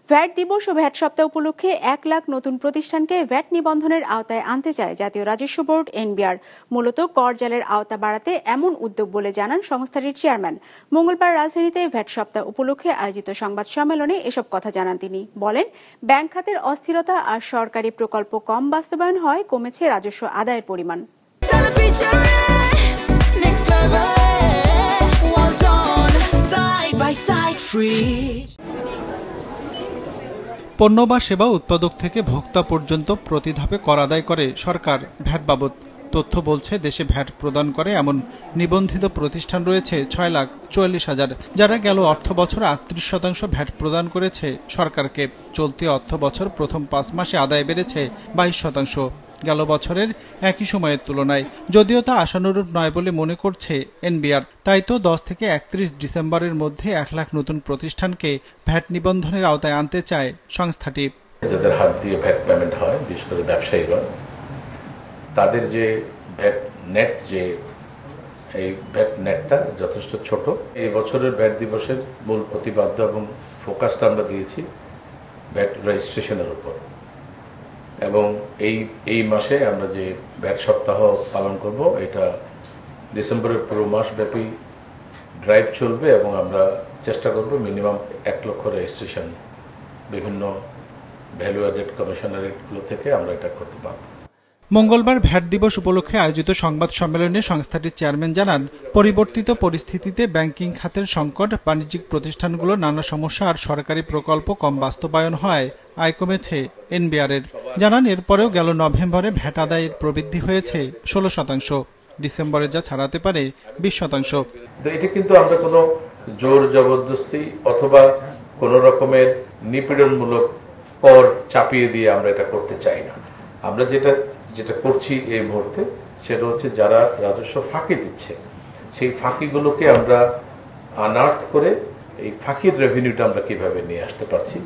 VAT দিবস ও VAT সপ্তাহ উপলক্ষে 1 লাখ নতুন প্রতিষ্ঠানকে ভ্যাট নিবন্ধনের আওতায় আনতে চায় জাতীয় রাজস্ব বোর্ড এনবিআর। মূলত কর জালের আওতা বাড়াতে এমন উদ্যোগ বলে জানান সংস্থাটির চেয়ারম্যান। মঙ্গলবার রাজধানীতে ভ্যাট সপ্তাহ উপলক্ষে আয়োজিত সংবাদ সম্মেলনে এসব কথা জানান তিনি। বলেন, ব্যাংক খাতের অস্থিরতা আর সরকারি প্রকল্প কম বাস্তবায়ন হয় কমেছে রাজস্ব আদায়ের পরিমাণ। পণ্য বা সেবা উৎপাদক থেকে ভোক্তা পর্যন্ত প্রতি ধাপে কর আদায় করে সরকার ভ্যাট বাবদ। তথ্য বলছে, দেশে ভ্যাট প্রদান করে এমন নিবন্ধিত প্রতিষ্ঠান রয়েছে 6,44,000, যারা গেল অর্থ বছর 38% ভ্যাট প্রদান করেছে সরকারকে। চলতি অর্থ বছর প্রথম 5 মাসে আদায় বেড়েছে 22% গেল বছরের একই সময়ের তুলনায়। যদিও তা আশানুরূপ নয় বলে মনে করছে এনবিআর। তাই তো 10 থেকে 31 ডিসেম্বরের মধ্যে 1 লাখ নতুন প্রতিষ্ঠানকে ভ্যাট নিবন্ধনের আওতায় আনতে চায় সংস্থাটি। যাদের হাত দিয়ে ভ্যাট পেমেন্ট হয়, বিশেষ করে ব্যবসায়ীগণ, তাদের যে ভ্যাট নেট, এই ভ্যাট নেটটা যথেষ্ট ছোট। এই বছরের ভ্যাট দিবসের মূল প্রতিপাদ্য এবং ফোকাসটা আমরা দিয়েছি ভ্যাট রেজিস্ট্রেশনের উপর। এবং এই মাসে আমরা যে ভ্যাট সপ্তাহ পালন করব, এটা ডিসেম্বরের পুরো মাস ব্যাপী ড্রাইভ চলবে এবং আমরা চেষ্টা করব মিনিমাম 1 লক্ষ রেজিস্ট্রেশন বিভিন্ন ভ্যালু অ্যাডেড কমিশনারেটগুলো থেকে আমরা এটা করতে পারব। মঙ্গলবার ভ্যাট দিবস উপলক্ষে আয়োজিত সংবাদ সম্মেলনে সংস্থাটির চেয়ারম্যান জানান, পরিবর্তিত পরিস্থিতিতে ব্যাংকিং খাতের সংকট, বাণিজ্যিক প্রতিষ্ঠানগুলো নানা সমস্যা আর সরকারি প্রকল্প কম বাস্তবায়ন হয় আয় কমেছে এনবিআরের। জানান, এরপরেও গেল নভেম্বরে ভ্যাট আদায়ের প্রবৃদ্ধি হয়েছে 16%, ডিসেম্বরে যা ছাড়াতে পারে 20%। এটা কিন্তু আমরা কোনো জোর জবরদস্তি অথবা কোনো রকমের নিপীড়নমূলক কর চাপিয়ে দিয়ে আমরা এটা করতে চাই না। আমরা যেটা করছি এই মুহূর্তে, সেটা হচ্ছে যারা রাজস্ব ফাঁকি দিচ্ছে, সেই ফাঁকিগুলোকে আমরা আনআর্থ করে এই ফাঁকির রেভিনিউটা আমরা কিভাবে নিয়ে আসতে পারছি।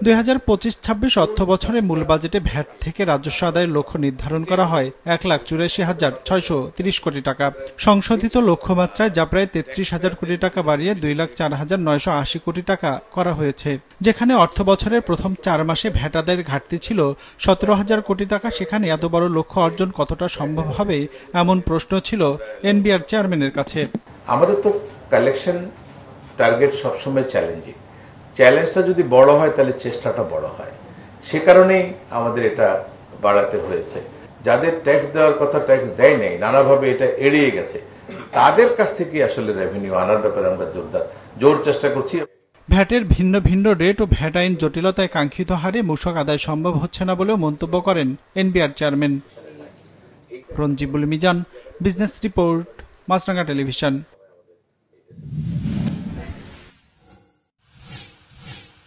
2025-26 অর্থ বছরে মূল বাজেটে ভ্যাট থেকে রাজস্ব আদায়ের লক্ষ্য নির্ধারণ করা হয় 1,84,630 কোটি টাকা। সংশোধিত লক্ষ্যমাত্রায় যা প্রায় 33,000 কোটি টাকা বাড়িয়ে 2,04,980 কোটি টাকা করা হয়েছে। যেখানে অর্থ বছরের প্রথম 4 মাসে ভ্যাট আদায়ের ঘাটতি ছিল 17,000 কোটি টাকা, সেখানে এত বড় লক্ষ্য অর্জন কতটা সম্ভব হবে এমন প্রশ্ন ছিল এনবিআর চেয়ারম্যানের কাছে। আমাদের তো কালেকশন টার্গেট সবসময় চ্যালেঞ্জিং। চ্যালেঞ্জটা যদি বড় হয় তাহলে চেষ্টাটা বড় হয়। সে কারণেই আমাদের এটা বাড়াতে হয়েছে। যাদের ট্যাক্স দেওয়ার কথা ট্যাক্স দেয় নাই, নানাভাবে এটা এড়িয়ে গেছে, তাদের কাছ থেকে আসলে রেভিনিউ আনার ব্যাপারে আমরা জোর চেষ্টা করছি। ভ্যাটের ভিন্ন ভিন্ন রেট ও ভ্যাট আইন জটিলতায় কাঙ্ক্ষিত হারে মূসক আদায় সম্ভব হচ্ছে না বলেও মন্তব্য করেন NBR chairman. Ranjibul Mizan, business report, Maasranga television.